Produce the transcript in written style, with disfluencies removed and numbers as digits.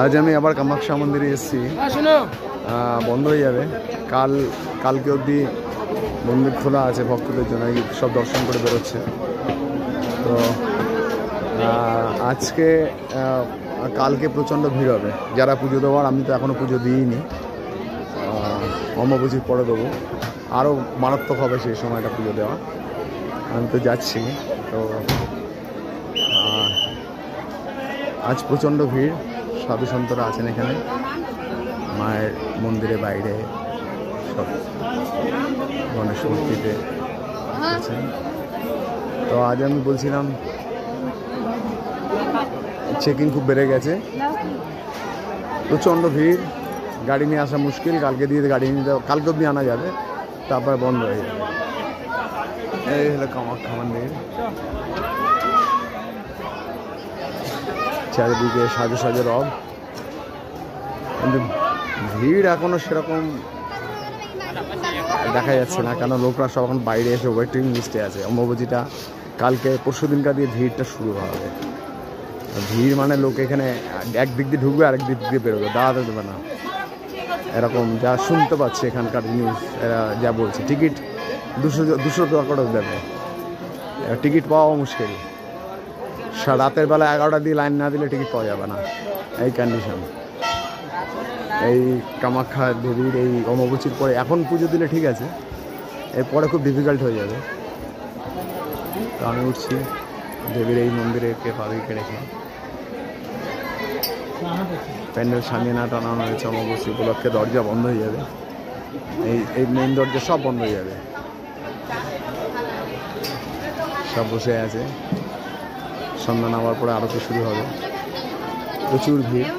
আজ আমি আবার কামাখ্যা মন্দিরে এসেছি, বন্ধ হয়ে যাবে কালকে অবধি মন্দির খোলা আছে ভক্তদের জন্য, সব দর্শন করে বেরোচ্ছে। তো আজকে কালকে প্রচণ্ড ভিড় হবে যারা পুজো দেওয়ার। আমি তো এখনও পুজো দিইনি, অমাবস্যার পরে দেবো, আরও মারাত্মক হবে সেই সময়টা পুজো দেওয়া। আমি তো যাচ্ছি। তো আজ প্রচণ্ড ভিড়, সাধু সন্তরা আছেন এখানে, মায়ের মন্দিরে বাইরে সব গণেশ মূর্তিতে আছেন। তো আজ আমি বলছিলাম চেকিং খুব বেড়ে গেছে, প্রচণ্ড ভিড়, গাড়ি নিয়ে আসা মুশকিল। কালকে দিয়ে গাড়ি নিতে, কালকে অবধি আনা যাবে, তারপরে বন্ধ হয়ে যাবে। এই হলো কামাখ্যা মন্দির, চারিদিকে সাজো সাজো রব, কিন্তু ভিড় এখনো সেরকম দেখা যাচ্ছে না, কেন লোকরা সব এখন বাইরে এসে ওয়েটিং লিস্টে আছে। অম্বুবাচীটা কালকে পরশু দিনকার দিয়ে ভিড়টা শুরু হবে। ভিড় মানে লোক এখানে একদিক দিয়ে ঢুকবে, আরেক দিক দিয়ে বেরোবে, দাঁড়াতে দেবে না, এরকম যা শুনতে পাচ্ছি এখানকার নিউজ, এরা যা বলছে। টিকিট 200 টাকা করে দেবে, টিকিট পাওয়া মুশকিল। রাতের বেলা 11টা দিয়ে লাইন না দিলে টিকিট পাওয়া যাবে না, এই কন্ডিশন। এই কামাখ্যা দেবীর এই অমাবস্যার পরে এখন পুজো দিলে ঠিক আছে, এরপরে খুব ডিফিকাল্ট হয়ে যাবে। তো আমি উঠছি দেবীর এই মন্দিরে পাখিকে রেখে। প্যান্ডেল সামনে না টানানো হয়েছে, অমাবস্যা উপলক্ষে দরজা বন্ধ হয়ে যাবে, এই মেন দরজা সব বন্ধ হয়ে যাবে, সব বসে আছে। সন্ধ্যা নামার পরে আরতি শুরু হবে, প্রচুর ভিড়।